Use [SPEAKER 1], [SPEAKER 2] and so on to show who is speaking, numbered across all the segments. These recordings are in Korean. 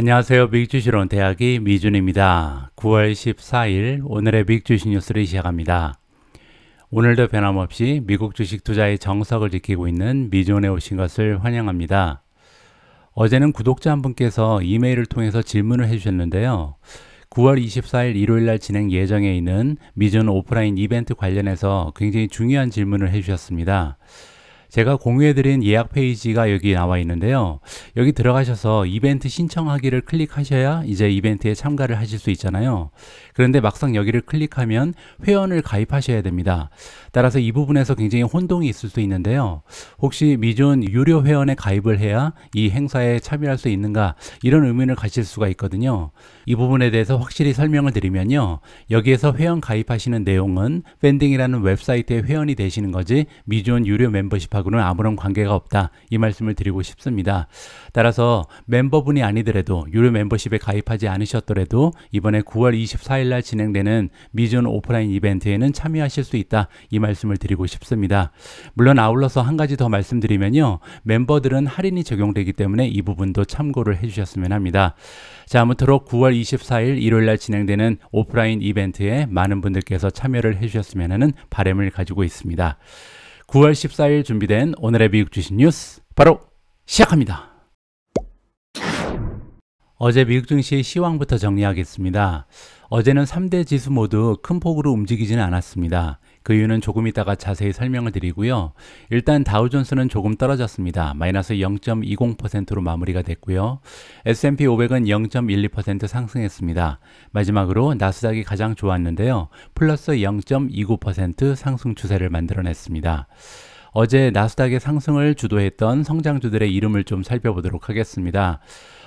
[SPEAKER 1] 안녕하세요. 미국주식론 대학의 미준입니다. 9월 14일 오늘의 미국주식 뉴스를 시작합니다. 오늘도 변함없이 미국 주식 투자의 정석을 지키고 있는 미준에 오신 것을 환영합니다. 어제는 구독자 한 분께서 이메일을 통해서 질문을 해주셨는데요. 9월 24일 일요일날 진행 예정에 있는 미준 오프라인 이벤트 관련해서 굉장히 중요한 질문을 해주셨습니다. 제가 공유해드린 예약 페이지가 여기 나와 있는데요. 여기 들어가셔서 이벤트 신청하기를 클릭하셔야 이제 이벤트에 참가를 하실 수 있잖아요. 그런데 막상 여기를 클릭하면 회원을 가입하셔야 됩니다. 따라서 이 부분에서 굉장히 혼동이 있을 수 있는데요. 혹시 미준 유료 회원에 가입을 해야 이 행사에 참여할 수 있는가, 이런 의문을 가질 수가 있거든요. 이 부분에 대해서 확실히 설명을 드리면요. 여기에서 회원 가입하시는 내용은 팬딩이라는 웹사이트에 회원이 되시는 거지 미준 유료 멤버십하고는 아무런 관계가 없다, 이 말씀을 드리고 싶습니다. 따라서 멤버분이 아니더라도, 유료 멤버십에 가입하지 않으셨더라도 이번에 9월 24일 날 진행되는 미준 오프라인 이벤트에는 참여하실 수 있다, 이 말씀을 드리고 싶습니다. 물론 아울러서 한 가지 더 말씀드리면요. 멤버들은 할인이 적용되기 때문에 이 부분도 참고를 해주셨으면 합니다. 자, 아무쪼록 9월 24일 일요일 날 진행되는 오프라인 이벤트에 많은 분들께서 참여를 해주셨으면 하는 바람을 가지고 있습니다. 9월 14일 준비된 오늘의 미국 주식 뉴스 바로 시작합니다. 어제 미국 증시의 시황부터 정리하겠습니다. 어제는 3대 지수 모두 큰 폭으로 움직이지는 않았습니다. 그 이유는 조금 이따가 자세히 설명을 드리고요. 일단 다우존스는 조금 떨어졌습니다. 마이너스 0.20%로 마무리가 됐고요. S&P 500은 0.12% 상승했습니다. 마지막으로 나스닥이 가장 좋았는데요. 플러스 0.29% 상승 추세를 만들어냈습니다. 어제 나스닥의 상승을 주도했던 성장주들의 이름을 좀 살펴보도록 하겠습니다.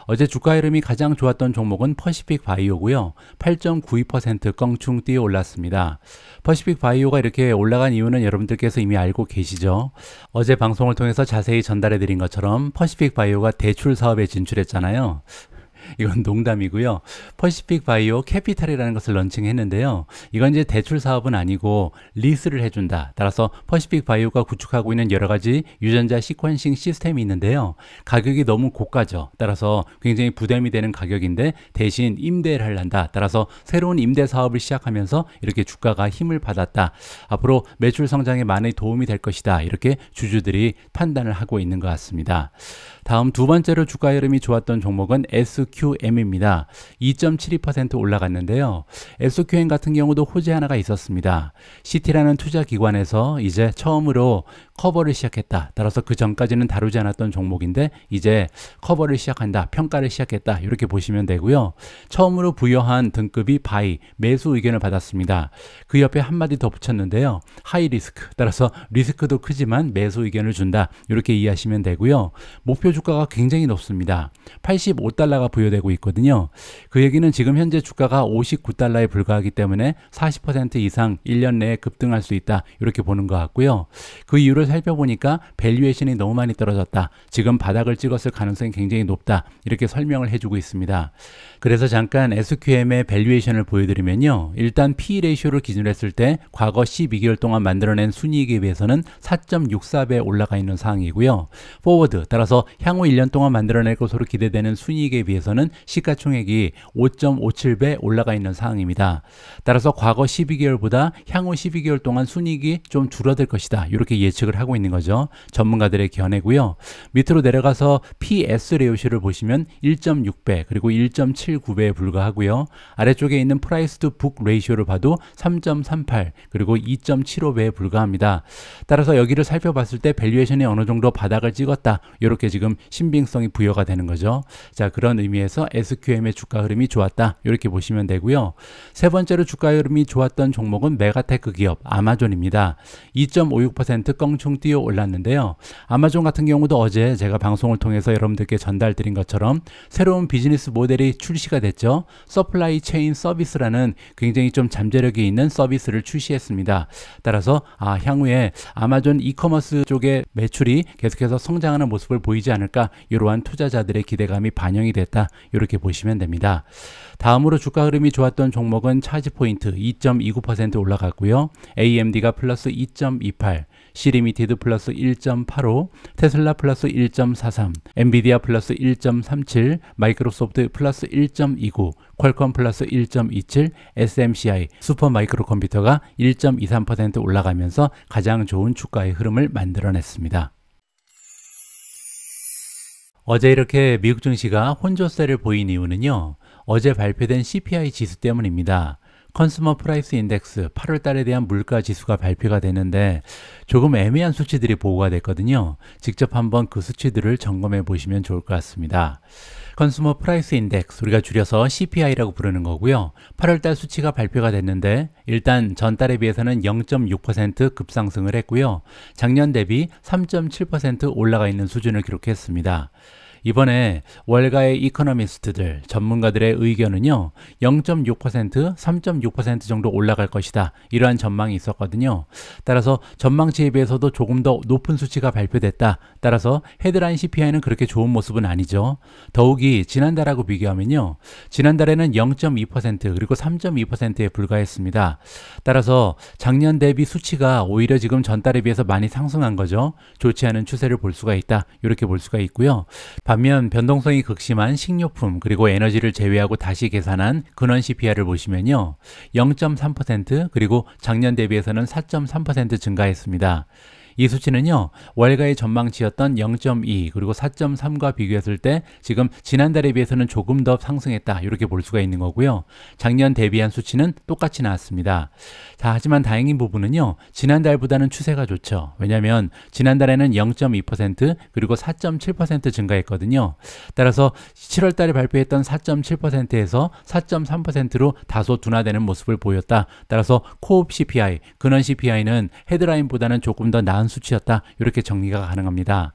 [SPEAKER 1] 어제 주가 흐름이 가장 좋았던 종목은 퍼시픽 바이오고요. 8.92% 껑충 뛰어 올랐습니다. 퍼시픽 바이오가 이렇게 올라간 이유는 여러분들께서 이미 알고 계시죠. 어제 방송을 통해서 자세히 전달해 드린 것처럼 퍼시픽 바이오가 대출 사업에 진출했잖아요. 이건 농담이고요. 퍼시픽 바이오 캐피탈이라는 것을 런칭했는데요. 이건 이제 대출 사업은 아니고 리스를 해준다. 따라서 퍼시픽 바이오가 구축하고 있는 여러 가지 유전자 시퀀싱 시스템이 있는데요. 가격이 너무 고가죠. 따라서 굉장히 부담이 되는 가격인데 대신 임대를 하려한다. 따라서 새로운 임대 사업을 시작하면서 이렇게 주가가 힘을 받았다. 앞으로 매출 성장에 많이 도움이 될 것이다. 이렇게 주주들이 판단을 하고 있는 것 같습니다. 다음 두 번째로 주가 흐름이 좋았던 종목은 SQM입니다. 2.72% 올라갔는데요. SQM 같은 경우도 호재 하나가 있었습니다. 시티라는 투자 기관에서 이제 처음으로 커버를 시작했다. 따라서 그 전까지는 다루지 않았던 종목인데 이제 커버를 시작한다. 평가를 시작했다. 이렇게 보시면 되고요. 처음으로 부여한 등급이 바이, 매수 의견을 받았습니다. 그 옆에 한마디 더 붙였는데요. 하이 리스크. 따라서 리스크도 크지만 매수 의견을 준다. 이렇게 이해하시면 되고요. 목표 주가가 굉장히 높습니다. 85달러가 부여되고 있거든요. 그 얘기는 지금 현재 주가가 59달러에 불과하기 때문에 40% 이상 1년 내에 급등할 수 있다. 이렇게 보는 것 같고요. 그 이유를 살펴보니까 밸류에이션이 너무 많이 떨어졌다. 지금 바닥을 찍었을 가능성이 굉장히 높다. 이렇게 설명을 해주고 있습니다. 그래서 잠깐 SQM의 밸류에이션을 보여드리면요. 일단 P 레이쇼를 기준으로 했을 때 과거 12개월 동안 만들어낸 순이익에 비해서는 4.64배 올라가 있는 상황이고요. 포워드, 따라서 향후 1년 동안 만들어낼 것으로 기대되는 순이익에 비해서는 시가총액이 5.57배 올라가 있는 상황입니다. 따라서 과거 12개월보다 향후 12개월 동안 순이익이 좀 줄어들 것이다. 이렇게 예측을 하고 있는 거죠. 전문가들의 견해고요. 밑으로 내려가서 PS 레이쇼를 보시면 1.6배 그리고 1.79배에 불과하고요. 아래쪽에 있는 프라이스 투 북 레이쇼를 봐도 3.38 그리고 2.75배에 불과합니다. 따라서 여기를 살펴봤을 때 밸류에이션이 어느 정도 바닥을 찍었다. 이렇게 지금 신빙성이 부여가 되는 거죠. 자, 그런 의미에서 SQM의 주가 흐름이 좋았다. 이렇게 보시면 되고요. 세 번째로 주가 흐름이 좋았던 종목은 메가테크 기업 아마존입니다. 2.56% 껑충 뛰어 올랐는데요. 아마존 같은 경우도 어제 제가 방송을 통해서 여러분들께 전달드린 것처럼 새로운 비즈니스 모델이 출시가 됐죠. 서플라이 체인 서비스라는 굉장히 좀 잠재력이 있는 서비스를 출시했습니다. 따라서 향후에 아마존 이커머스 쪽의 매출이 계속해서 성장하는 모습을 보이지 않을까, 이러한 투자자들의 기대감이 반영이 됐다. 이렇게 보시면 됩니다. 다음으로 주가 흐름이 좋았던 종목은 차지포인트 2.29% 올라갔고요. AMD가 플러스 2.28, 시리미티드 플러스 1.85, 테슬라 플러스 1.43, 엔비디아 플러스 1.37, 마이크로소프트 플러스 1.29, 퀄컴 플러스 1.27, SMCI, 슈퍼마이크로 컴퓨터가 1.23% 올라가면서 가장 좋은 주가의 흐름을 만들어냈습니다. 어제 이렇게 미국 증시가 혼조세를 보인 이유는요, 어제 발표된 CPI 지수 때문입니다. 컨슈머 프라이스 인덱스 8월 달에 대한 물가 지수가 발표가 되는데 조금 애매한 수치들이 보고가 됐거든요. 직접 한번 그 수치들을 점검해 보시면 좋을 것 같습니다. 컨슈머 프라이스 인덱스, 우리가 줄여서 CPI라고 부르는 거고요. 8월 달 수치가 발표가 됐는데 일단 전달에 비해서는 0.6% 급상승을 했고요. 작년 대비 3.7% 올라가 있는 수준을 기록했습니다. 이번에 월가의 이코노미스트들, 전문가들의 의견은요, 0.6%, 3.6% 정도 올라갈 것이다. 이러한 전망이 있었거든요. 따라서 전망치에 비해서도 조금 더 높은 수치가 발표됐다. 따라서 헤드라인 CPI는 그렇게 좋은 모습은 아니죠. 더욱이 지난달하고 비교하면요, 지난달에는 0.2% 그리고 3.2%에 불과했습니다. 따라서 작년 대비 수치가 오히려 지금 전달에 비해서 많이 상승한 거죠. 좋지 않은 추세를 볼 수가 있다. 이렇게 볼 수가 있고요. 반면 변동성이 극심한 식료품 그리고 에너지를 제외하고 다시 계산한 근원 CPI를 보시면요, 0.3% 그리고 작년 대비해서는 4.3% 증가했습니다. 이 수치는요, 월가의 전망치였던 0.2 그리고 4.3과 비교했을 때 지금 지난달에 비해서는 조금 더 상승했다, 이렇게 볼 수가 있는 거고요. 작년 대비한 수치는 똑같이 나왔습니다. 자, 하지만 다행인 부분은요, 지난달보다는 추세가 좋죠. 왜냐하면 지난달에는 0.2% 그리고 4.7% 증가했거든요. 따라서 7월 달에 발표했던 4.7%에서 4.3%로 다소 둔화되는 모습을 보였다. 따라서 코업 CPI, 근원 CPI는 헤드라인보다는 조금 더 나은 수치였다. 이렇게 정리가 가능합니다.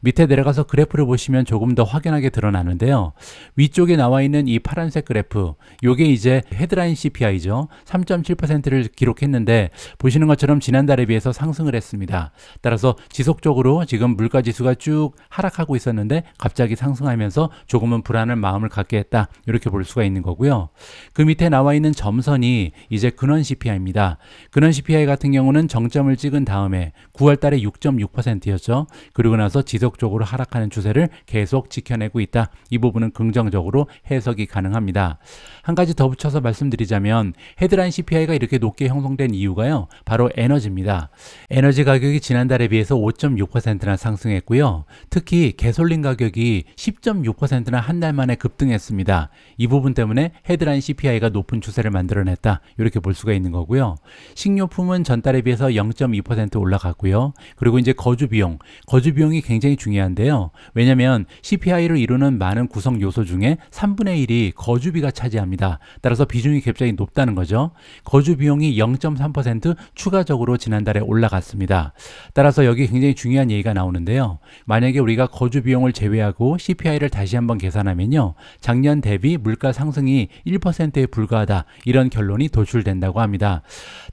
[SPEAKER 1] 밑에 내려가서 그래프를 보시면 조금 더 확연하게 드러나는데요. 위쪽에 나와 있는 이 파란색 그래프, 요게 이제 헤드라인 CPI죠. 3.7%를 기록했는데 보시는 것처럼 지난달에 비해서 상승을 했습니다. 따라서 지속적으로 지금 물가지수가 쭉 하락하고 있었는데 갑자기 상승하면서 조금은 불안한 마음을 갖게 했다. 이렇게 볼 수가 있는 거고요. 그 밑에 나와 있는 점선이 이제 근원 CPI입니다. 근원 CPI 같은 경우는 정점을 찍은 다음에 9월 달에 6.6%였죠. 그리고 나서 지속적으로 하락하는 추세를 계속 지켜내고 있다. 이 부분은 긍정적으로 해석이 가능합니다. 한 가지 더 붙여서 말씀드리자면 헤드라인 CPI가 이렇게 높게 형성된 이유가요, 바로 에너지입니다. 에너지 가격이 지난달에 비해서 5.6%나 상승했고요. 특히 가솔린 가격이 10.6%나 한 달 만에 급등했습니다. 이 부분 때문에 헤드라인 CPI가 높은 추세를 만들어냈다. 이렇게 볼 수가 있는 거고요. 식료품은 전달에 비해서 0.2% 올라갔고요. 그리고 이제 거주비용이 굉장히 중요한데요. 왜냐하면 CPI를 이루는 많은 구성 요소 중에 3분의 1이 거주비가 차지합니다. 따라서 비중이 굉장히 높다는 거죠. 거주비용이 0.3% 추가적으로 지난달에 올라갔습니다. 따라서 여기 굉장히 중요한 얘기가 나오는데요. 만약에 우리가 거주비용을 제외하고 CPI를 다시 한번 계산하면요, 작년 대비 물가 상승이 1%에 불과하다. 이런 결론이 도출된다고 합니다.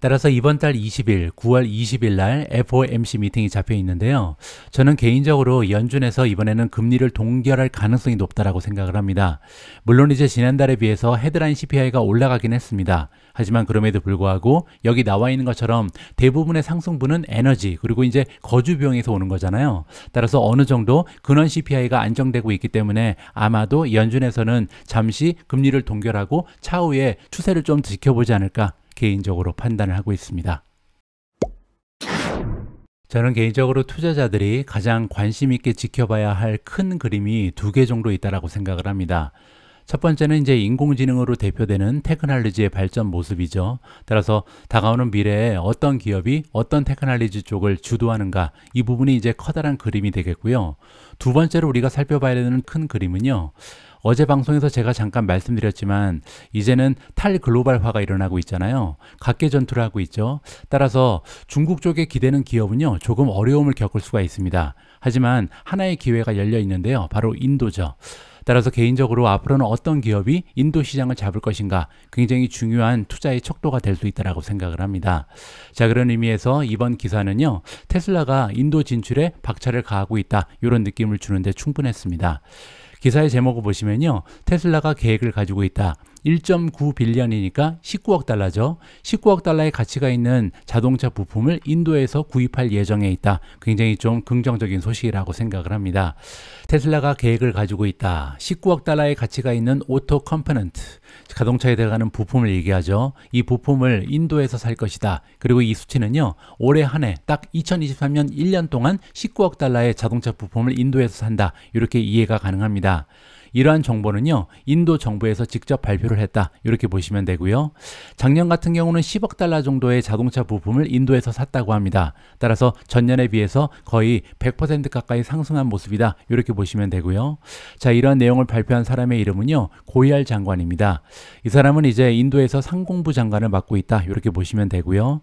[SPEAKER 1] 따라서 이번 달 20일, 9월 20일 날 FOMC 미팅이 잡혀 있는데요. 저는 개인적으로 연준에서 이번에는 금리를 동결할 가능성이 높다라고 생각을 합니다. 물론 이제 지난달에 비해서 헤드라인 CPI가 올라가긴 했습니다. 하지만 그럼에도 불구하고 여기 나와 있는 것처럼 대부분의 상승분은 에너지 그리고 이제 거주비용에서 오는 거잖아요. 따라서 어느 정도 근원 CPI가 안정되고 있기 때문에 아마도 연준에서는 잠시 금리를 동결하고 차후에 추세를 좀 지켜보지 않을까 개인적으로 판단을 하고 있습니다. 저는 개인적으로 투자자들이 가장 관심 있게 지켜봐야 할 큰 그림이 두 개 정도 있다라고 생각을 합니다. 첫 번째는 이제 인공지능으로 대표되는 테크놀로지의 발전 모습이죠. 따라서 다가오는 미래에 어떤 기업이 어떤 테크놀로지 쪽을 주도하는가, 이 부분이 이제 커다란 그림이 되겠고요. 두 번째로 우리가 살펴봐야 되는 큰 그림은요, 어제 방송에서 제가 잠깐 말씀드렸지만 이제는 탈글로벌화가 일어나고 있잖아요. 각계 전투를 하고 있죠. 따라서 중국 쪽에 기대는 기업은요, 조금 어려움을 겪을 수가 있습니다. 하지만 하나의 기회가 열려 있는데요. 바로 인도죠. 따라서 개인적으로 앞으로는 어떤 기업이 인도 시장을 잡을 것인가, 굉장히 중요한 투자의 척도가 될 수 있다고 생각을 합니다. 자, 그런 의미에서 이번 기사는요, 테슬라가 인도 진출에 박차를 가하고 있다, 이런 느낌을 주는데 충분했습니다. 기사의 제목을 보시면요, 테슬라가 계획을 가지고 있다. 1.9 빌리언이니까 19억 달러죠. 19억 달러의 가치가 있는 자동차 부품을 인도에서 구입할 예정에 있다. 굉장히 좀 긍정적인 소식이라고 생각을 합니다. 테슬라가 계획을 가지고 있다. 19억 달러의 가치가 있는 오토 컴포넌트, 자동차에 들어가는 부품을 얘기하죠. 이 부품을 인도에서 살 것이다. 그리고 이 수치는요, 올해 한 해 딱 2023년 1년 동안 19억 달러의 자동차 부품을 인도에서 산다. 이렇게 이해가 가능합니다. 이러한 정보는요, 인도 정부에서 직접 발표를 했다. 이렇게 보시면 되고요. 작년 같은 경우는 10억 달러 정도의 자동차 부품을 인도에서 샀다고 합니다. 따라서 전년에 비해서 거의 100% 가까이 상승한 모습이다. 이렇게 보시면 되고요. 자, 이러한 내용을 발표한 사람의 이름은요, 고얄 장관입니다. 이 사람은 이제 인도에서 상공부 장관을 맡고 있다. 이렇게 보시면 되고요.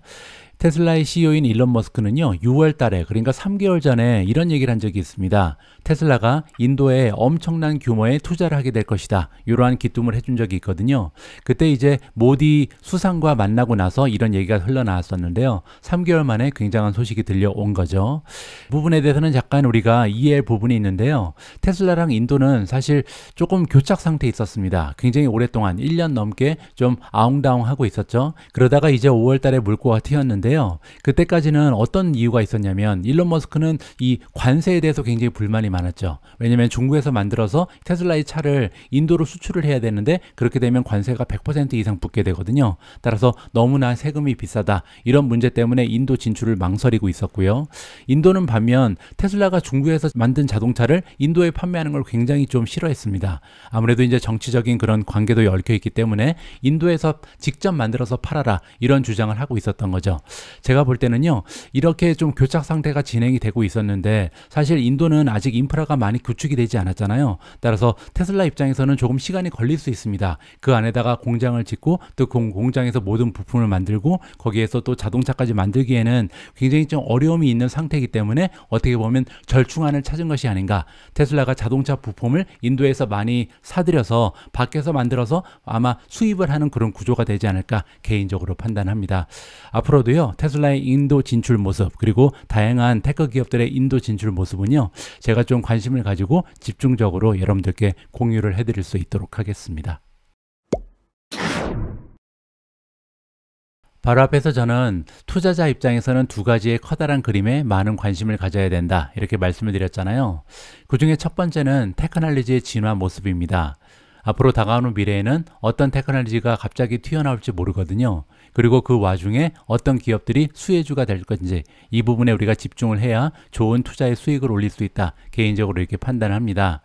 [SPEAKER 1] 테슬라의 CEO인 일론 머스크는요, 6월 달에, 그러니까 3개월 전에 이런 얘기를 한 적이 있습니다. 테슬라가 인도에 엄청난 규모의 투자를 하게 될 것이다. 이러한 기쁨을 해준 적이 있거든요. 그때 이제 모디 수상과 만나고 나서 이런 얘기가 흘러나왔었는데요. 3개월 만에 굉장한 소식이 들려온 거죠. 이 부분에 대해서는 약간 우리가 이해할 부분이 있는데요. 테슬라랑 인도는 사실 조금 교착 상태에 있었습니다. 굉장히 오랫동안 1년 넘게 좀 아웅다웅하고 있었죠. 그러다가 이제 5월 달에 물꼬가 튀었는데요. 그때까지는 어떤 이유가 있었냐면 일론 머스크는 이 관세에 대해서 굉장히 불만이 많았죠. 왜냐하면 중국에서 만들어서 테슬라의 차를 인도로 수출을 해야 되는데 그렇게 되면 관세가 100% 이상 붙게 되거든요. 따라서 너무나 세금이 비싸다. 이런 문제 때문에 인도 진출을 망설이고 있었고요. 인도는 반면 테슬라가 중국에서 만든 자동차를 인도에 판매하는 걸 굉장히 좀 싫어했습니다. 아무래도 이제 정치적인 그런 관계도 얽혀 있기 때문에 인도에서 직접 만들어서 팔아라. 이런 주장을 하고 있었던 거죠. 제가 볼 때는요, 이렇게 좀 교착 상태가 진행이 되고 있었는데 사실 인도는 아직 인프라가 많이 구축이 되지 않았잖아요. 따라서 테슬라 입장에서는 조금 시간이 걸릴 수 있습니다. 그 안에다가 공장을 짓고 또 공장에서 모든 부품을 만들고 거기에서 또 자동차까지 만들기에는 굉장히 좀 어려움이 있는 상태이기 때문에 어떻게 보면 절충안을 찾은 것이 아닌가. 테슬라가 자동차 부품을 인도에서 많이 사들여서 밖에서 만들어서 아마 수입을 하는 그런 구조가 되지 않을까 개인적으로 판단합니다. 앞으로도요, 테슬라의 인도 진출 모습 그리고 다양한 테크 기업들의 인도 진출 모습은요, 제가 좀 관심을 가지고 집중적으로 여러분들께 공유를 해드릴 수 있도록 하겠습니다. 바로 앞에서 저는 투자자 입장에서는 두 가지의 커다란 그림에 많은 관심을 가져야 된다. 이렇게 말씀을 드렸잖아요. 그 중에 첫 번째는 테크놀로지의 진화 모습입니다. 앞으로 다가오는 미래에는 어떤 테크놀로지가 갑자기 튀어나올지 모르거든요. 그리고 그 와중에 어떤 기업들이 수혜주가 될 건지 이 부분에 우리가 집중을 해야 좋은 투자의 수익을 올릴 수 있다. 개인적으로 이렇게 판단을 합니다.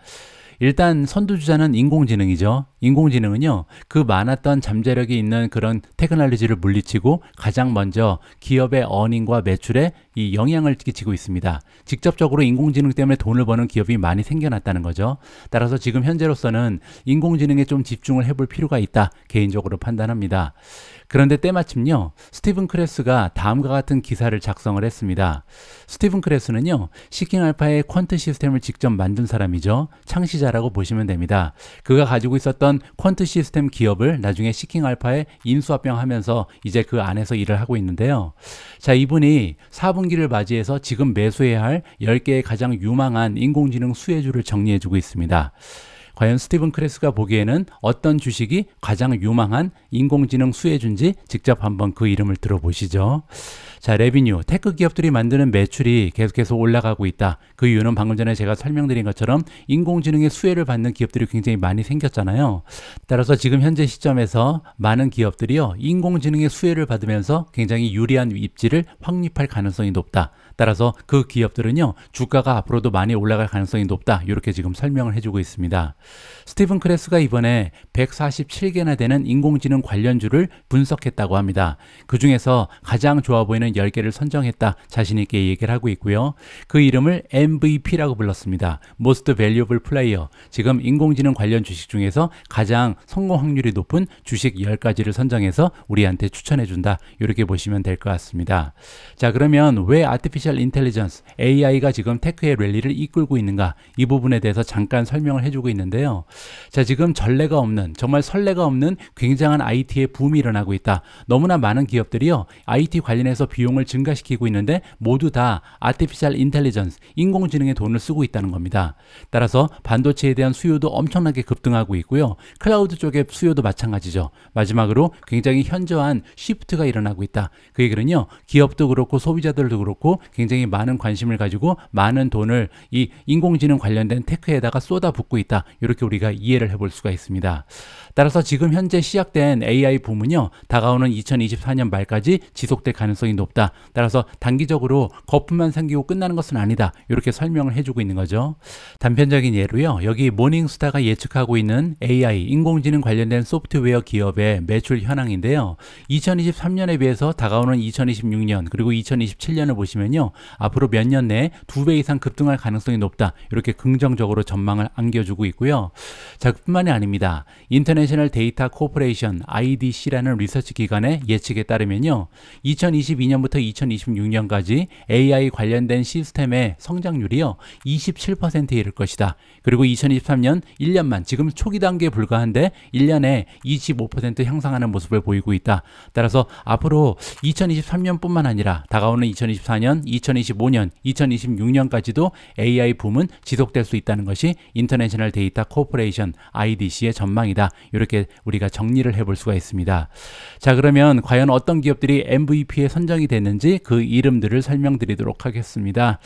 [SPEAKER 1] 일단 선두주자는 인공지능이죠. 인공지능은요, 그 많았던 잠재력이 있는 그런 테크놀로지를 물리치고 가장 먼저 기업의 어닝과 매출에 이 영향을 끼치고 있습니다. 직접적으로 인공지능 때문에 돈을 버는 기업이 많이 생겨났다는 거죠. 따라서 지금 현재로서는 인공지능에 좀 집중을 해볼 필요가 있다. 개인적으로 판단합니다. 그런데 때마침요, 스티븐 크레스가 다음과 같은 기사를 작성을 했습니다. 스티븐 크레스는요, 시킹알파의 퀀트 시스템을 직접 만든 사람이죠. 창시자라고 보시면 됩니다. 그가 가지고 있었던 퀀트 시스템 기업을 나중에 시킹알파에 인수합병하면서 이제 그 안에서 일을 하고 있는데요. 자, 이분이 4분기를 맞이해서 지금 매수해야 할 10개의 가장 유망한 인공지능 수혜주를 정리해주고 있습니다. 과연 스티븐 크레스가 보기에는 어떤 주식이 가장 유망한 인공지능 수혜주인지 직접 한번 그 이름을 들어보시죠. 자, 레비뉴, 테크 기업들이 만드는 매출이 계속해서 올라가고 있다. 그 이유는 방금 전에 제가 설명드린 것처럼 인공지능의 수혜를 받는 기업들이 굉장히 많이 생겼잖아요. 따라서 지금 현재 시점에서 많은 기업들이요, 인공지능의 수혜를 받으면서 굉장히 유리한 입지를 확립할 가능성이 높다. 따라서 그 기업들은요, 주가가 앞으로도 많이 올라갈 가능성이 높다. 이렇게 지금 설명을 해주고 있습니다. 스티븐 크레스가 이번에 147개나 되는 인공지능 관련주를 분석했다고 합니다. 그 중에서 가장 좋아 보이는 10개를 선정했다. 자신 있게 얘기를 하고 있고요. 그 이름을 MVP라고 불렀습니다. Most Valuable Player. 지금 인공지능 관련 주식 중에서 가장 성공 확률이 높은 주식 10가지를 선정해서 우리한테 추천해 준다. 이렇게 보시면 될 것 같습니다. 자, 그러면 왜 아티피셜 Artificial Intelligence, AI가 지금 테크의 랠리를 이끌고 있는가, 이 부분에 대해서 잠깐 설명을 해주고 있는데요. 자, 지금 전례가 없는, 정말 선례가 없는 굉장한 IT의 붐이 일어나고 있다. 너무나 많은 기업들이요, IT 관련해서 비용을 증가시키고 있는데 모두 다 Artificial Intelligence, 인공지능에 돈을 쓰고 있다는 겁니다. 따라서 반도체에 대한 수요도 엄청나게 급등하고 있고요. 클라우드 쪽의 수요도 마찬가지죠. 마지막으로 굉장히 현저한 시프트가 일어나고 있다. 그 얘기는요, 기업도 그렇고 소비자들도 그렇고 굉장히 많은 관심을 가지고 많은 돈을 이 인공지능 관련된 테크에다가 쏟아붓고 있다. 이렇게 우리가 이해를 해볼 수가 있습니다. 따라서 지금 현재 시작된 AI 붐은요, 다가오는 2024년 말까지 지속될 가능성이 높다. 따라서 단기적으로 거품만 생기고 끝나는 것은 아니다. 이렇게 설명을 해주고 있는 거죠. 단편적인 예로요, 여기 모닝스타가 예측하고 있는 AI, 인공지능 관련된 소프트웨어 기업의 매출 현황인데요. 2023년에 비해서 다가오는 2026년 그리고 2027년을 보시면요, 앞으로 몇 년 내에 2배 이상 급등할 가능성이 높다. 이렇게 긍정적으로 전망을 안겨주고 있고요. 자, 뿐만이 아닙니다. 인터내셔널 데이터 코퍼레이션 IDC라는 리서치 기관의 예측에 따르면요, 2022년부터 2026년까지 AI 관련된 시스템의 성장률이요 27%에 이를 것이다. 그리고 2023년 1년만, 지금 초기 단계에 불과한데 1년에 25% 향상하는 모습을 보이고 있다. 따라서 앞으로 2023년뿐만 아니라 다가오는 2024년, 2025년, 2026년까지도 AI 붐은 지속될 수 있다는 것이 인터내셔널 데이터 코퍼레이션 IDC의 전망이다. 이렇게 우리가 정리를 해볼 수가 있습니다. 자, 그러면 과연 어떤 기업들이 MVP에 선정이 됐는지 그 이름들을 설명드리도록 하겠습니다.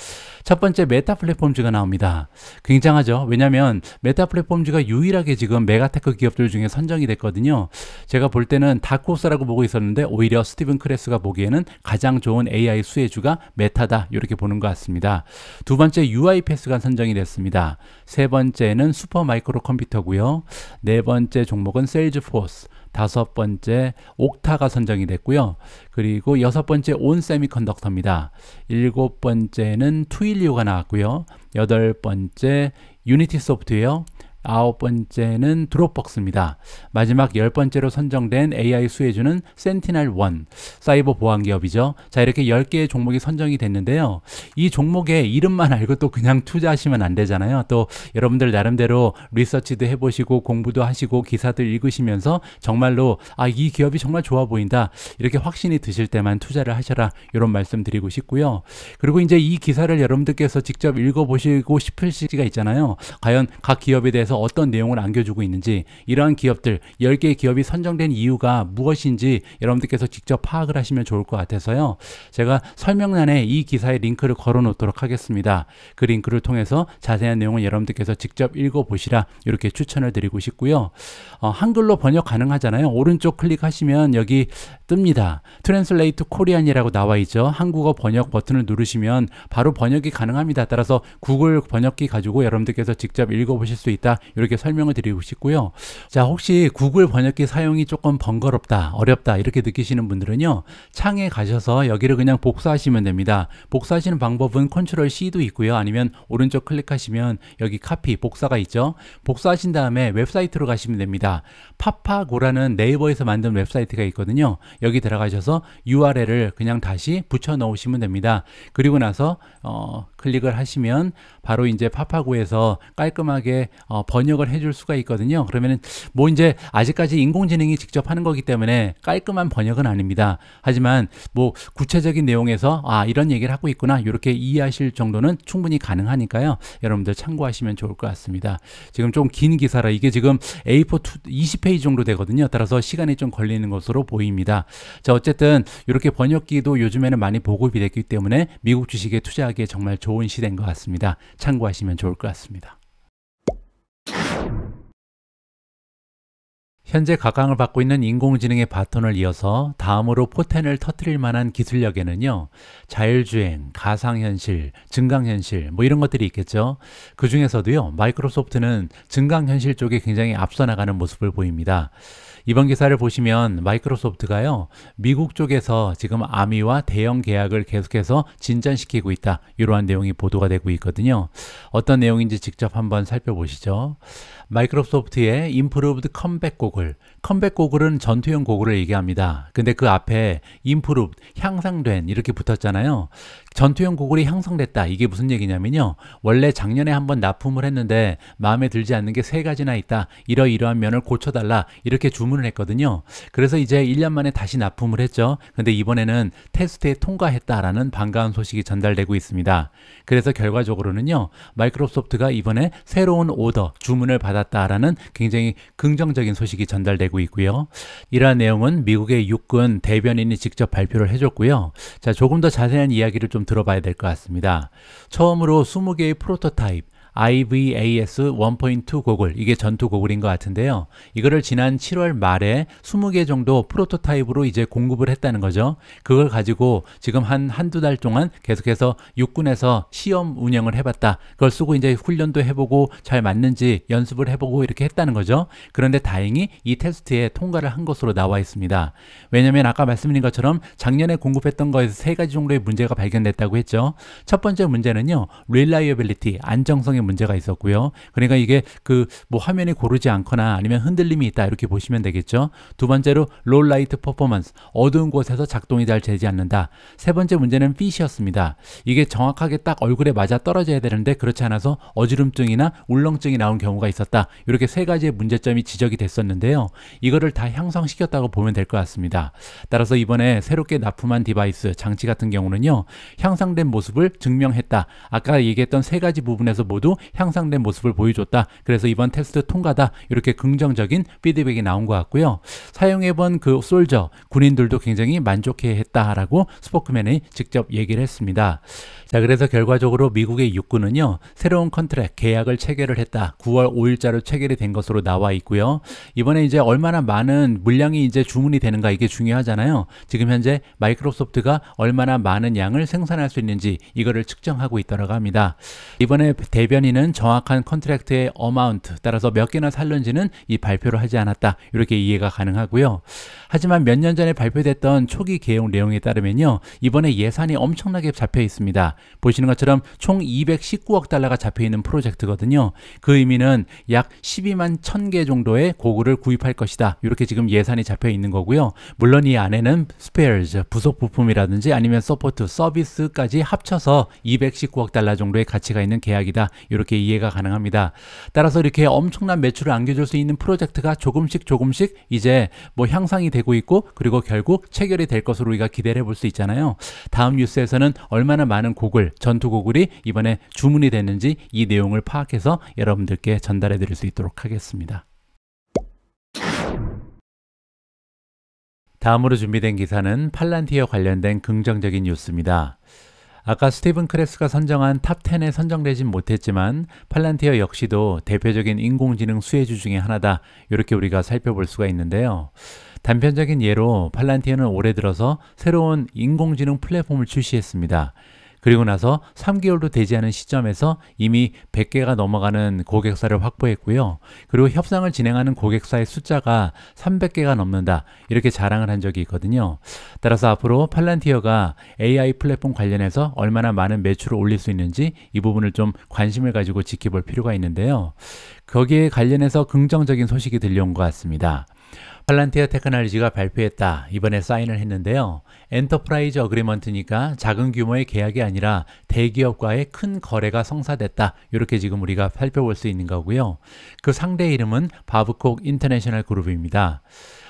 [SPEAKER 1] 첫 번째, 메타 플랫폼즈가 나옵니다. 굉장하죠. 왜냐하면 메타 플랫폼즈가 유일하게 지금 메가테크 기업들 중에 선정이 됐거든요. 제가 볼 때는 다크호스라고 보고 있었는데 오히려 스티븐 크레스가 보기에는 가장 좋은 AI 수혜주가 메타다, 이렇게 보는 것 같습니다. 두 번째, UiPath가 선정이 됐습니다. 세 번째는 슈퍼마이크로 컴퓨터고요. 네 번째 종목은 세일즈포스, 다섯 번째 옥타가 선정이 됐고요. 그리고 여섯 번째 온세미컨덕터입니다. 일곱 번째는 투일리오가 나왔고요. 여덟 번째 유니티 소프트웨어, 아홉 번째는 드롭벅스입니다. 마지막 열 번째로 선정된 AI 수혜주는 센티넬1, 사이버 보안 기업이죠. 자, 이렇게 10개의 종목이 선정이 됐는데요. 이 종목의 이름만 알고 또 그냥 투자하시면 안 되잖아요. 또 여러분들 나름대로 리서치도 해보시고 공부도 하시고 기사들 읽으시면서 정말로 이 기업이 정말 좋아 보인다, 이렇게 확신이 드실 때만 투자를 하셔라, 이런 말씀 드리고 싶고요. 그리고 이제 이 기사를 여러분들께서 직접 읽어보시고 싶을 시기가 있잖아요. 과연 각 기업에 대해서 어떤 내용을 안겨주고 있는지, 이러한 기업들 10개의 기업이 선정된 이유가 무엇인지 여러분들께서 직접 파악을 하시면 좋을 것 같아서요, 제가 설명란에 이 기사의 링크를 걸어 놓도록 하겠습니다. 그 링크를 통해서 자세한 내용은 여러분들께서 직접 읽어보시라, 이렇게 추천을 드리고 싶고요. 한글로 번역 가능하잖아요. 오른쪽 클릭하시면 여기 뜹니다. 트랜슬레이트 코리안이라고 나와 있죠. 한국어 번역 버튼을 누르시면 바로 번역이 가능합니다. 따라서 구글 번역기 가지고 여러분들께서 직접 읽어보실 수 있다, 이렇게 설명을 드리고 싶고요. 자, 혹시 구글 번역기 사용이 조금 번거롭다, 어렵다, 이렇게 느끼시는 분들은요, 창에 가셔서 여기를 그냥 복사하시면 됩니다. 복사하시는 방법은 컨트롤 C도 있고요. 아니면 오른쪽 클릭하시면 여기 카피, 복사가 있죠. 복사하신 다음에 웹사이트로 가시면 됩니다. 파파고라는 네이버에서 만든 웹사이트가 있거든요. 여기 들어가셔서 URL을 그냥 다시 붙여 넣으시면 됩니다. 그리고 나서 클릭을 하시면 바로 이제 파파고에서 깔끔하게 번역을 해줄 수가 있거든요. 그러면은 뭐 이제 아직까지 인공지능이 직접 하는 거기 때문에 깔끔한 번역은 아닙니다. 하지만 뭐 구체적인 내용에서 이런 얘기를 하고 있구나, 이렇게 이해하실 정도는 충분히 가능하니까요. 여러분들 참고하시면 좋을 것 같습니다. 지금 좀 긴 기사라 이게 지금 A4 20페이지 정도 되거든요. 따라서 시간이 좀 걸리는 것으로 보입니다. 자, 어쨌든 이렇게 번역기도 요즘에는 많이 보급이 됐기 때문에 미국 주식에 투자하기에 정말 좋은 시대인 것 같습니다. 참고하시면 좋을 것 같습니다. 현재 각광을 받고 있는 인공지능의 바톤을 이어서 다음으로 포텐을 터뜨릴 만한 기술력에는요, 자율주행, 가상현실, 증강현실 뭐 이런 것들이 있겠죠. 그 중에서도요, 마이크로소프트는 증강현실 쪽에 굉장히 앞서 나가는 모습을 보입니다. 이번 기사를 보시면 마이크로소프트가요, 미국 쪽에서 지금 아미와 대형 계약을 계속해서 진전시키고 있다, 이러한 내용이 보도가 되고 있거든요. 어떤 내용인지 직접 한번 살펴보시죠. 마이크로소프트의 Improved 컴백 고글, 컴백 고글은 전투용 고글을 얘기합니다. 근데 그 앞에 Improved, 향상된 이렇게 붙었잖아요. 전투용 고글이 형성됐다. 이게 무슨 얘기냐면요. 원래 작년에 한번 납품을 했는데 마음에 들지 않는 게 3가지나 있다. 이러이러한 면을 고쳐달라. 이렇게 주문을 했거든요. 그래서 이제 1년 만에 다시 납품을 했죠. 근데 이번에는 테스트에 통과했다라는 반가운 소식이 전달되고 있습니다. 그래서 결과적으로는요. 마이크로소프트가 이번에 새로운 오더, 주문을 받았다라는 굉장히 긍정적인 소식이 전달되고 있고요. 이러한 내용은 미국의 육군 대변인이 직접 발표를 해줬고요. 자, 조금 더 자세한 이야기를 좀 들어봐야 될 것 같습니다. 처음으로 20개의 프로토타입 IVAS 1.2 고글, 이게 전투 고글인 것 같은데요. 이거를 지난 7월 말에 20개 정도 프로토타입으로 이제 공급을 했다는 거죠. 그걸 가지고 지금 한두 달 동안 계속해서 육군에서 시험 운영을 해봤다. 그걸 쓰고 이제 훈련도 해보고 잘 맞는지 연습을 해보고 이렇게 했다는 거죠. 그런데 다행히 이 테스트에 통과를 한 것으로 나와 있습니다. 왜냐면 아까 말씀드린 것처럼 작년에 공급했던 거에서 3가지 정도의 문제가 발견됐다고 했죠. 첫 번째 문제는요. reliability, 안정성의 문제가 있었고요. 그러니까 이게 뭐 화면이 고르지 않거나 아니면 흔들림이 있다 이렇게 보시면 되겠죠. 두 번째로 low light performance, 어두운 곳에서 작동이 잘 되지 않는다. 세 번째 문제는 핏이었습니다. 이게 정확하게 딱 얼굴에 맞아 떨어져야 되는데 그렇지 않아서 어지럼증이나 울렁증이 나온 경우가 있었다. 이렇게 3가지의 문제점이 지적이 됐었는데요. 이거를 다 향상시켰다고 보면 될 것 같습니다. 따라서 이번에 새롭게 납품한 디바이스, 장치 같은 경우는요. 향상된 모습을 증명했다. 아까 얘기했던 3가지 부분에서 모두 향상된 모습을 보여줬다. 그래서 이번 테스트 통과다. 이렇게 긍정적인 피드백이 나온 것 같고요. 사용해본 솔저, 군인들도 굉장히 만족해했다라고 스포크맨이 직접 얘기를 했습니다. 자, 그래서 결과적으로 미국의 육군은요. 새로운 컨트랙, 계약을 체결을 했다. 9월 5일자로 체결이 된 것으로 나와 있고요. 이번에 이제 얼마나 많은 물량이 이제 주문이 되는가 이게 중요하잖아요. 지금 현재 마이크로소프트가 얼마나 많은 양을 생산할 수 있는지 이거를 측정하고 있다고 합니다. 이번에 대변인은 정확한 컨트랙트의 어마운트, 따라서 몇 개나 살는지는 이 발표를 하지 않았다. 이렇게 이해가 가능하고요. 하지만 몇 년 전에 발표됐던 초기 계획 내용에 따르면요. 이번에 예산이 엄청나게 잡혀 있습니다. 보시는 것처럼 총 219억 달러가 잡혀 있는 프로젝트거든요. 그 의미는 약 12만 1000개 정도의 고글을 구입할 것이다. 이렇게 지금 예산이 잡혀 있는 거고요. 물론 이 안에는 스페어즈, 부속 부품이라든지 아니면 서포트, 서비스까지 합쳐서 219억 달러 정도의 가치가 있는 계약이다. 이렇게 이해가 가능합니다. 따라서 이렇게 엄청난 매출을 안겨줄 수 있는 프로젝트가 조금씩 이제 뭐 향상이 되고 있고 그리고 결국 체결이 될 것으로 우리가 기대를 해볼 수 있잖아요. 다음 뉴스에서는 얼마나 많은 고글, 전투 고글이 이번에 주문이 됐는지 이 내용을 파악해서 여러분들께 전달해 드릴 수 있도록 하겠습니다. 다음으로 준비된 기사는 팔란티어 관련된 긍정적인 뉴스입니다. 아까 스티븐 크레스가 선정한 탑10에 선정되진 못했지만 팔란티어 역시도 대표적인 인공지능 수혜주 중에 하나다. 이렇게 우리가 살펴볼 수가 있는데요. 단편적인 예로 팔란티어는 올해 들어서 새로운 인공지능 플랫폼을 출시했습니다. 그리고 나서 3개월도 되지 않은 시점에서 이미 100개가 넘어가는 고객사를 확보했고요. 그리고 협상을 진행하는 고객사의 숫자가 300개가 넘는다. 이렇게 자랑을 한 적이 있거든요. 따라서 앞으로 팔란티어가 AI 플랫폼 관련해서 얼마나 많은 매출을 올릴 수 있는지 이 부분을 좀 관심을 가지고 지켜볼 필요가 있는데요. 거기에 관련해서 긍정적인 소식이 들려온 것 같습니다. 팔란티어 테크놀로지가 발표했다. 이번에 사인을 했는데요. 엔터프라이즈 어그리먼트니까 작은 규모의 계약이 아니라 대기업과의 큰 거래가 성사됐다. 이렇게 지금 우리가 살펴볼 수 있는 거고요. 그 상대 이름은 바브콕 인터내셔널 그룹입니다.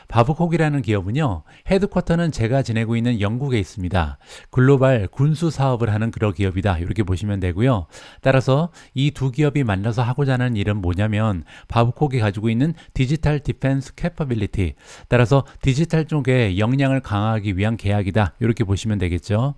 [SPEAKER 1] 바브콕이라는 기업은요. 헤드쿼터는 제가 지내고 있는 영국에 있습니다. 글로벌 군수 사업을 하는 그런 기업이다. 이렇게 보시면 되고요. 따라서 이 두 기업이 만나서 하고자 하는 일은 뭐냐면 바브콕이 가지고 있는 디지털 디펜스 캐퍼빌리티, 따라서 디지털 쪽에 역량을 강화하기 위한 계약이다. 이렇게 보시면 되겠죠.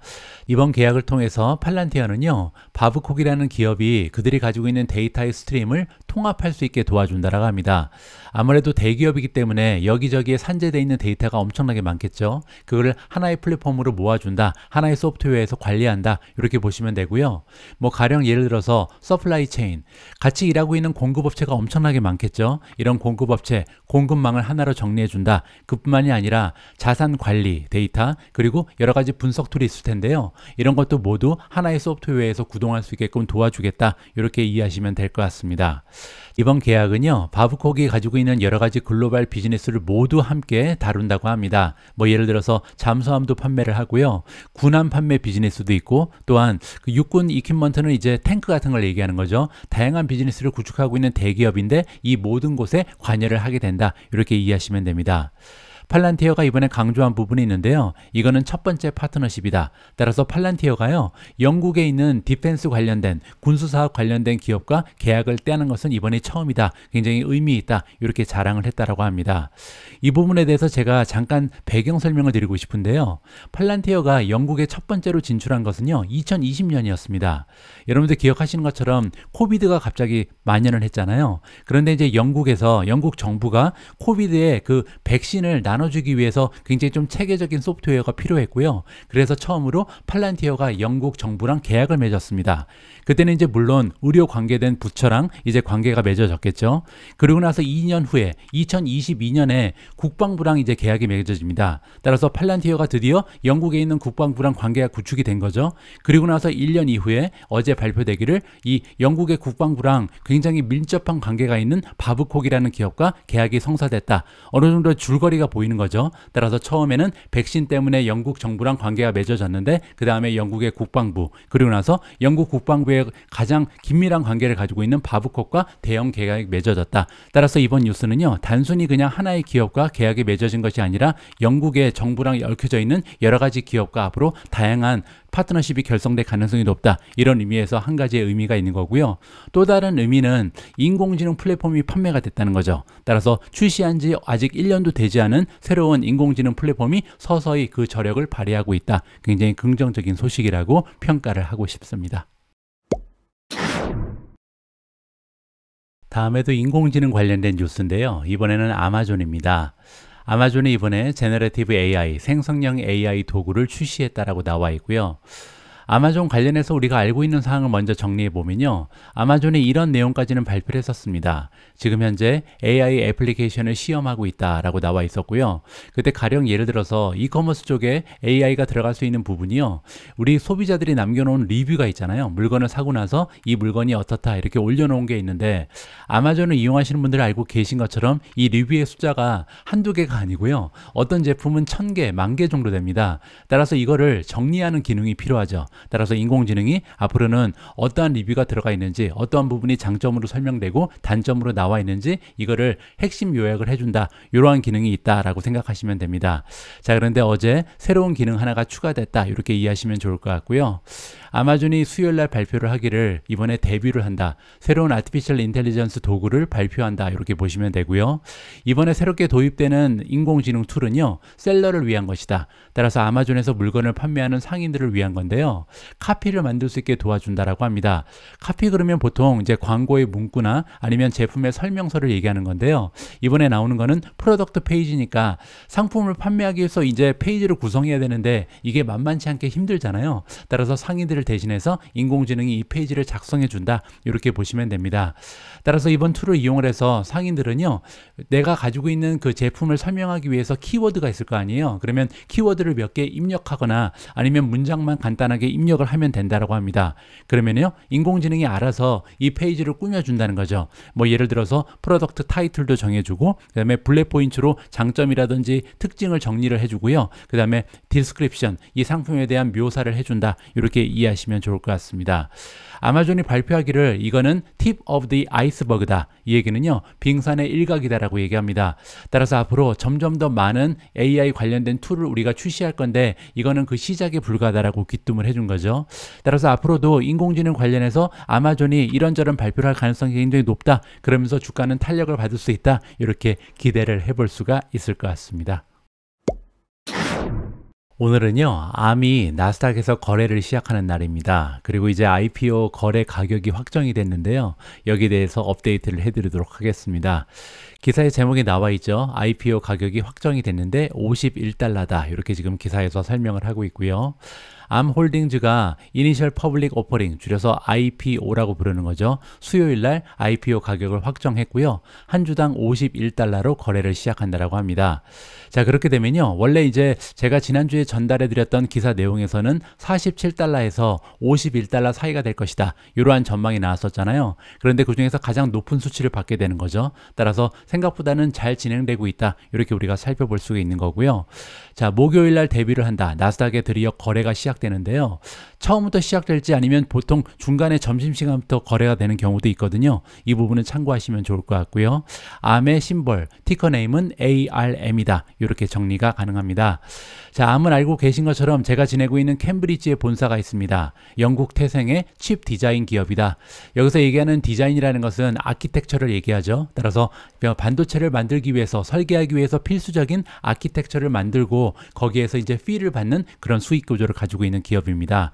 [SPEAKER 1] 이번 계약을 통해서 팔란티어는요. 바브콕이라는 기업이 그들이 가지고 있는 데이터의 스트림을 통합할 수 있게 도와준다라고 합니다. 아무래도 대기업이기 때문에 여기저기에 산재되어 있는 데이터가 엄청나게 많겠죠. 그거를 하나의 플랫폼으로 모아준다. 하나의 소프트웨어에서 관리한다. 이렇게 보시면 되고요. 뭐 가령 예를 들어서 서플라이 체인, 같이 일하고 있는 공급업체가 엄청나게 많겠죠. 이런 공급업체, 공급망을 하나로 정리해준다. 그뿐만이 아니라 자산 관리 데이터, 그리고 여러 가지 분석 툴이 있을 텐데요. 이런 것도 모두 하나의 소프트웨어에서 구동할 수 있게끔 도와주겠다. 이렇게 이해하시면 될 것 같습니다. 이번 계약은요. 바브콕이 가지고 있는 여러 가지 글로벌 비즈니스를 모두 함께 다룬다고 합니다. 뭐 예를 들어서 잠수함도 판매를 하고요. 군함 판매 비즈니스도 있고, 또한 그 육군 이퀴먼트는 이제 탱크 같은 걸 얘기하는 거죠. 다양한 비즈니스를 구축하고 있는 대기업인데 이 모든 곳에 관여를 하게 된다. 이렇게 이해하시면 됩니다. 팔란티어가 이번에 강조한 부분이 있는데요. 이거는 첫 번째 파트너십이다. 따라서 팔란티어가요, 영국에 있는 디펜스 관련된 군수사업 관련된 기업과 계약을 떼는 것은 이번이 처음이다. 굉장히 의미 있다. 이렇게 자랑을 했다라고 합니다. 이 부분에 대해서 제가 잠깐 배경 설명을 드리고 싶은데요. 팔란티어가 영국에 첫 번째로 진출한 것은요, 2020년이었습니다. 여러분들 기억하시는 것처럼 코비드가 갑자기 만연을 했잖아요. 그런데 이제 영국 정부가 코비드의 그 백신을 나눠주기 위해서 굉장히 좀 체계적인 소프트웨어가 필요했고요. 그래서 처음으로 팔란티어가 영국 정부랑 계약을 맺었습니다. 그때는 이제 물론 의료 관계된 부처랑 이제 관계가 맺어졌겠죠. 그리고 나서 2년 후에 2022년에 국방부랑 이제 계약이 맺어집니다. 따라서 팔란티어가 드디어 영국에 있는 국방부랑 관계가 구축이 된 거죠. 그리고 나서 1년 이후에 어제 발표되기를 이 영국의 국방부랑 굉장히 밀접한 관계가 있는 바브콕이라는 기업과 계약이 성사됐다. 어느 정도 줄거리가 보이는 거죠. 따라서 처음에는 백신 때문에 영국 정부랑 관계가 맺어졌는데 그 다음에 영국의 국방부, 그리고 나서 영국 국방부의 가장 긴밀한 관계를 가지고 있는 바브콕과 대형 계약이 맺어졌다. 따라서 이번 뉴스는요, 단순히 그냥 하나의 기업과 계약이 맺어진 것이 아니라 영국의 정부랑 얽혀져 있는 여러 가지 기업과 앞으로 다양한 파트너십이 결성될 가능성이 높다. 이런 의미에서 한 가지의 의미가 있는 거고요. 또 다른 의미는 인공지능 플랫폼이 판매가 됐다는 거죠. 따라서 출시한 지 아직 1년도 되지 않은 새로운 인공지능 플랫폼이 서서히 그 저력을 발휘하고 있다. 굉장히 긍정적인 소식이라고 평가를 하고 싶습니다. 다음에도 인공지능 관련된 뉴스인데요. 이번에는 아마존입니다. 아마존이 이번에 제너레티브 AI, 생성형 AI 도구를 출시했다라고 나와 있고요. 아마존 관련해서 우리가 알고 있는 사항을 먼저 정리해 보면요. 아마존이 이런 내용까지는 발표를 했었습니다. 지금 현재 AI 애플리케이션을 시험하고 있다라고 나와 있었고요. 그때 가령 예를 들어서 이커머스 쪽에 AI가 들어갈 수 있는 부분이요. 우리 소비자들이 남겨놓은 리뷰가 있잖아요. 물건을 사고 나서 이 물건이 어떻다 이렇게 올려놓은 게 있는데 아마존을 이용하시는 분들 알고 계신 것처럼 이 리뷰의 숫자가 한두 개가 아니고요. 어떤 제품은 1000개, 10,000개 정도 됩니다. 따라서 이거를 정리하는 기능이 필요하죠. 따라서 인공지능이 앞으로는 어떠한 리뷰가 들어가 있는지, 어떠한 부분이 장점으로 설명되고 단점으로 나와 있는지 이거를 핵심 요약을 해준다. 이러한 기능이 있다라고 생각하시면 됩니다. 자, 그런데 어제 새로운 기능 하나가 추가됐다. 이렇게 이해하시면 좋을 것 같고요. 아마존이 수요일날 발표를 하기를 이번에 데뷔를 한다. 새로운 아티피셜 인텔리전스 도구를 발표한다. 이렇게 보시면 되고요. 이번에 새롭게 도입되는 인공지능 툴은요, 셀러를 위한 것이다. 따라서 아마존에서 물건을 판매하는 상인들을 위한 건데요. 카피를 만들 수 있게 도와준다라고 합니다. 카피 그러면 보통 이제 광고의 문구나 아니면 제품의 설명서를 얘기하는 건데요. 이번에 나오는 거는 프로덕트 페이지니까 상품을 판매하기 위해서 이제 페이지를 구성해야 되는데 이게 만만치 않게 힘들잖아요. 따라서 상인들을 대신해서 인공지능이 이 페이지를 작성해 준다. 이렇게 보시면 됩니다. 따라서 이번 툴을 이용을 해서 상인들은요, 내가 가지고 있는 그 제품을 설명하기 위해서 키워드가 있을 거 아니에요. 그러면 키워드를 몇 개 입력하거나 아니면 문장만 간단하게 입력을 하면 된다라고 합니다. 그러면요, 인공지능이 알아서 이 페이지를 꾸며준다는 거죠. 뭐 예를 들어서 프로덕트 타이틀도 정해주고, 그 다음에 블랙 포인트로 장점이라든지 특징을 정리를 해주고요. 그 다음에 디스크립션, 이 상품에 대한 묘사를 해준다. 이렇게 이해하시면 좋을 것 같습니다. 아마존이 발표하기를 이거는 팁 오브 디 아이스버그다. 이 얘기는요, 빙산의 일각이다라고 얘기합니다. 따라서 앞으로 점점 더 많은 AI 관련된 툴을 우리가 출시할 건데 이거는 그 시작에 불과하다라고 귀뜸을 해준 거죠. 따라서 앞으로도 인공지능 관련해서 아마존이 이런저런 발표를 할 가능성이 굉장히 높다. 그러면서 주가는 탄력을 받을 수 있다. 이렇게 기대를 해볼 수가 있을 것 같습니다. 오늘은요, 암이 나스닥에서 거래를 시작하는 날입니다. 그리고 이제 IPO 거래 가격이 확정이 됐는데요. 여기에 대해서 업데이트를 해드리도록 하겠습니다. 기사의 제목에 나와 있죠. IPO 가격이 확정이 됐는데 $51다. 이렇게 지금 기사에서 설명을 하고 있고요. 암홀딩즈가 Initial Public Offering, 줄여서 IPO라고 부르는 거죠. 수요일 날 IPO 가격을 확정했고요. 한 주당 51달러로 거래를 시작한다라고 합니다. 자, 그렇게 되면요, 원래 이제 제가 지난주에 전달해 드렸던 기사 내용에서는 47달러에서 51달러 사이가 될 것이다, 이러한 전망이 나왔었잖아요. 그런데 그 중에서 가장 높은 수치를 받게 되는 거죠. 따라서 생각보다는 잘 진행되고 있다, 이렇게 우리가 살펴볼 수가 있는 거고요. 자, 목요일 날 데뷔를 한다, 나스닥에 드디어 거래가 시작되는데요. 처음부터 시작될지 아니면 보통 중간에 점심시간부터 거래가 되는 경우도 있거든요. 이 부분은 참고하시면 좋을 것 같고요. 암의 심볼, 티커 네임은 ARM이다, 이렇게 정리가 가능합니다. 자, 암은 알고 계신 것처럼 제가 지내고 있는 캠브리지에 본사가 있습니다. 영국 태생의 칩 디자인 기업이다. 여기서 얘기하는 디자인이라는 것은 아키텍처를 얘기하죠. 따라서 반도체를 만들기 위해서, 설계하기 위해서 필수적인 아키텍처를 만들고 거기에서 이제 피를 받는 그런 수익 구조를 가지고 있는 기업입니다.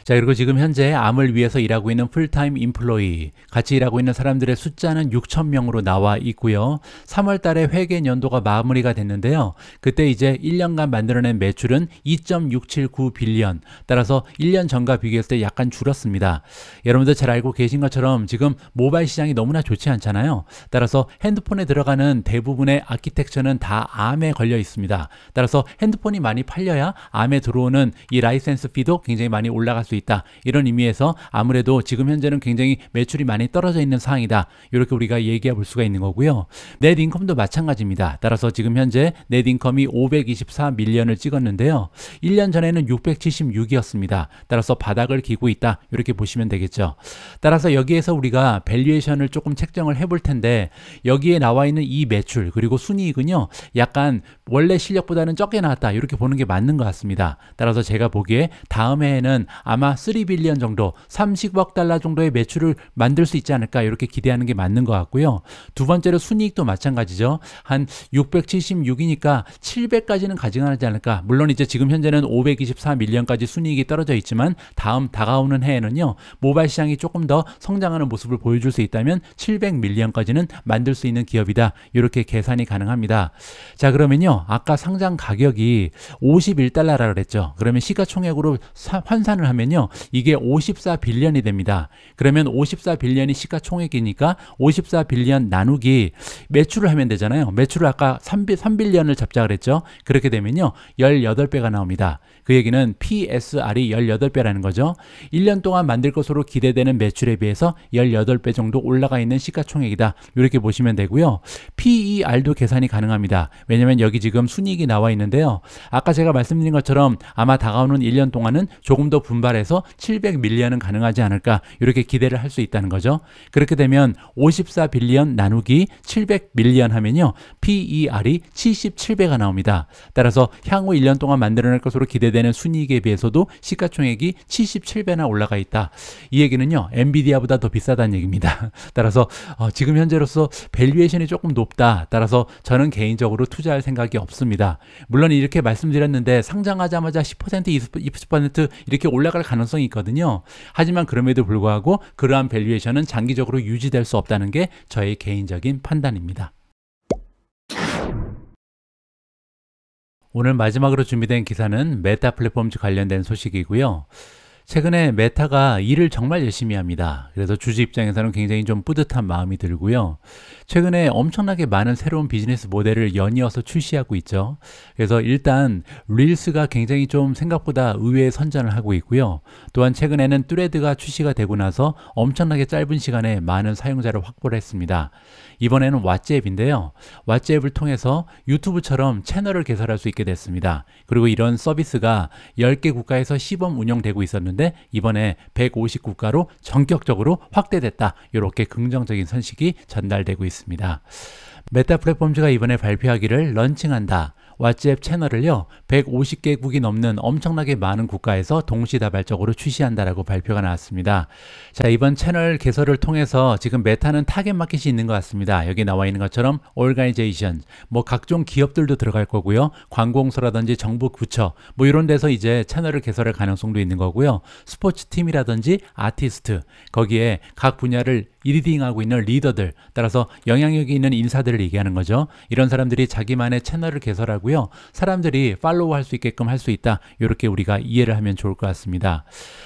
[SPEAKER 1] 자, 그리고 지금 현재 암을 위해서 일하고 있는 풀타임 인플로이, 같이 일하고 있는 사람들의 숫자는 6,000명으로 나와 있고요. 3월 달에 회계 연도가 마무리가 됐는데요. 그때 이제 1년간 만들어낸 매출은 2.679 빌리언, 따라서 1년 전과 비교했을 때 약간 줄었습니다. 여러분들 잘 알고 계신 것처럼 지금 모바일 시장이 너무나 좋지 않잖아요. 따라서 핸드폰에 들어가는 대부분의 아키텍처는 다 암에 걸려 있습니다. 따라서 핸드폰이 많이 팔려야 암에 들어오는 이 라이센스 피도 굉장히 많이 올라갈 수 있다, 이런 의미에서 아무래도 지금 현재는 굉장히 매출이 많이 떨어져 있는 상황이다, 이렇게 우리가 얘기해 볼 수가 있는 거고요. 넷 인컴도 마찬가지입니다. 따라서 지금 현재 넷 인컴이 524 밀리언을 찍었는데요. 1년 전에는 676이었습니다. 따라서 바닥을 기고 있다, 이렇게 보시면 되겠죠. 따라서 여기에서 우리가 밸류에이션을 조금 책정을 해볼 텐데, 여기에 나와 있는 이 매출 그리고 순이익은요, 약간 원래 실력보다는 적게 나왔다, 이렇게 보는 게 맞는 것 같습니다. 따라서 제가 보기에 다음 해에는 아마 3빌리언 정도, 30억 달러 정도의 매출을 만들 수 있지 않을까, 이렇게 기대하는 게 맞는 것 같고요. 두 번째로 순이익도 마찬가지죠. 한 676이니까 700까지는 가져가지 않을까. 물론 이제 지금 현재는 524 밀리언까지 순이익이 떨어져 있지만 다음 다가오는 해에는요, 모바일 시장이 조금 더 성장하는 모습을 보여줄 수 있다면 700 밀리언까지는 만들 수 있는 기업이다, 이렇게 계산이 가능합니다. 자, 그러면요, 아까 상장 가격이 51달러라 그랬죠. 그러면 시가총액으로 환산을 하면요, 이게 54 빌리언이 됩니다. 그러면 54 빌리언이 시가총액이니까 54 빌리언 나누기 매출을 하면 되잖아요. 매출을 아까 3빌리언을 잡자 그랬죠. 그렇게 되면요, 18배가 나옵니다. 그 얘기는 PSR이 18배라는 거죠. 1년 동안 만들 것으로 기대되는 매출에 비해서 18배 정도 올라가 있는 시가총액이다, 이렇게 보시면 되고요. PER도 계산이 가능합니다. 왜냐면 여기 지금 순이익이 나와 있는데요. 아까 제가 말씀드린 것처럼 아마 다가오는 1년 동안은 조금 더 분발해서 700 밀리언은 가능하지 않을까, 이렇게 기대를 할 수 있다는 거죠. 그렇게 되면 54 빌리언 나누기 700 밀리언 하면요, PER이 77배가 나옵니다. 따라서 향후 1년 동안 만들어낼 것으로 기대되는 순이익에 비해서도 시가총액이 77배나 올라가 있다. 이 얘기는요, 엔비디아보다 더 비싸다는 얘기입니다. 따라서 지금 현재로서 밸류에이션이 조금 높다. 따라서 저는 개인적으로 투자할 생각이 없습니다. 물론 이렇게 말씀드렸는데 상장하자마자 10%, 20% 이렇게 올라갈 가능성이 있거든요. 하지만 그럼에도 불구하고 그러한 밸류에이션은 장기적으로 유지될 수 없다는 게 저의 개인적인 판단입니다. 오늘 마지막으로 준비된 기사는 메타 플랫폼즈 관련된 소식이고요. 최근에 메타가 일을 정말 열심히 합니다. 그래서 주주 입장에서는 굉장히 좀 뿌듯한 마음이 들고요. 최근에 엄청나게 많은 새로운 비즈니스 모델을 연이어서 출시하고 있죠. 그래서 일단 릴스가 굉장히 좀 생각보다 의외의 선전을 하고 있고요. 또한 최근에는 뚜레드가 출시가 되고 나서 엄청나게 짧은 시간에 많은 사용자를 확보를 했습니다. 이번에는 왓츠앱인데요. 왓츠앱을 통해서 유튜브처럼 채널을 개설할 수 있게 됐습니다. 그리고 이런 서비스가 10개 국가에서 시범 운영되고 있었는데 이번에 150국가로 전격적으로 확대됐다. 이렇게 긍정적인 소식이 전달되고 있습니다. 메타 플랫폼즈가 이번에 발표하기를 런칭한다. 왓츠앱 채널을요 150개국이 넘는 엄청나게 많은 국가에서 동시다발적으로 출시한다라고 발표가 나왔습니다. 자, 이번 채널 개설을 통해서 지금 메타는 타겟 마켓이 있는 것 같습니다. 여기 나와 있는 것처럼 오르가니제이션, 뭐 각종 기업들도 들어갈 거고요. 관공서라든지 정부 부처 뭐 이런 데서 이제 채널을 개설할 가능성도 있는 거고요. 스포츠 팀이라든지 아티스트, 거기에 각 분야를 리딩하고 있는 리더들, 따라서 영향력이 있는 인사들을 얘기하는 거죠. 이런 사람들이 자기만의 채널을 개설하고 하고요. 사람들이 팔로우 할 수 있게끔 할 수 있다. 이렇게 우리가 이해를 하면 좋을 것 같습니다.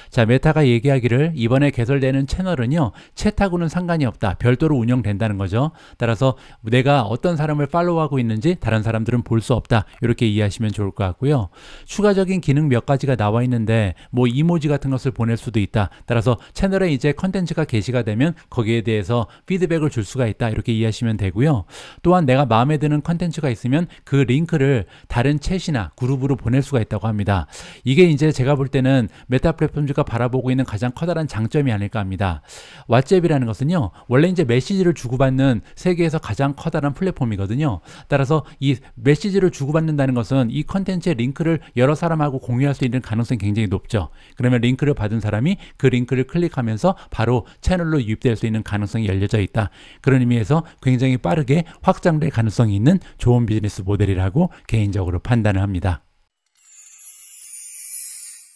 [SPEAKER 1] 자, 메타가 얘기하기를 이번에 개설되는 채널은요, 챗하고는 상관이 없다. 별도로 운영된다는 거죠. 따라서 내가 어떤 사람을 팔로우하고 있는지 다른 사람들은 볼 수 없다. 이렇게 이해하시면 좋을 것 같고요. 추가적인 기능 몇 가지가 나와 있는데 뭐 이모지 같은 것을 보낼 수도 있다. 따라서 채널에 이제 컨텐츠가 게시가 되면 거기에 대해서 피드백을 줄 수가 있다. 이렇게 이해하시면 되고요. 또한 내가 마음에 드는 컨텐츠가 있으면 그 링크를 다른 챗이나 그룹으로 보낼 수가 있다고 합니다. 이게 이제 제가 볼 때는 메타 플랫폼즈가 바라보고 있는 가장 커다란 장점이 아닐까 합니다. 왓츠앱이라는 것은요, 원래 이제 메시지를 주고받는 세계에서 가장 커다란 플랫폼이거든요. 따라서 이 메시지를 주고받는다는 것은 이 컨텐츠의 링크를 여러 사람하고 공유할 수 있는 가능성이 굉장히 높죠. 그러면 링크를 받은 사람이 그 링크를 클릭하면서 바로 채널로 유입될 수 있는 가능성이 열려져 있다. 그런 의미에서 굉장히 빠르게 확장될 가능성이 있는 좋은 비즈니스 모델이라고 개인적으로 판단을 합니다.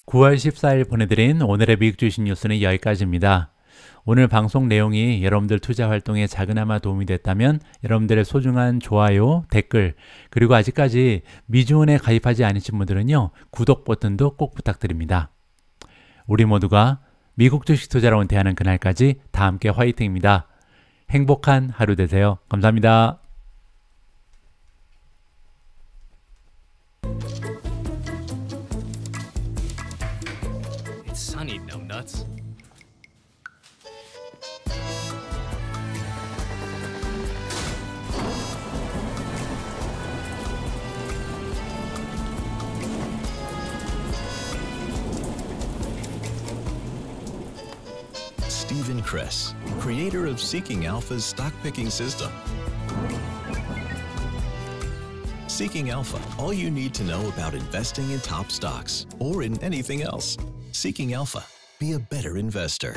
[SPEAKER 1] 9월 14일 보내드린 오늘의 미국 주식 뉴스는 여기까지입니다. 오늘 방송 내용이 여러분들 투자 활동에 작은아마 도움이 됐다면 여러분들의 소중한 좋아요, 댓글, 그리고 아직까지 미주원에 가입하지 않으신 분들은요, 구독 버튼도 꼭 부탁드립니다. 우리 모두가 미국 주식 투자로 은퇴하는 그날까지 다 함께 화이팅입니다. 행복한 하루 되세요. 감사합니다.
[SPEAKER 2] It's sunny, numbnuts.
[SPEAKER 3] Stephen Kress, creator of Seeking Alpha's stock picking system. Seeking Alpha, all you need to know about investing in top stocks or in anything else. Seeking Alpha, be a better investor.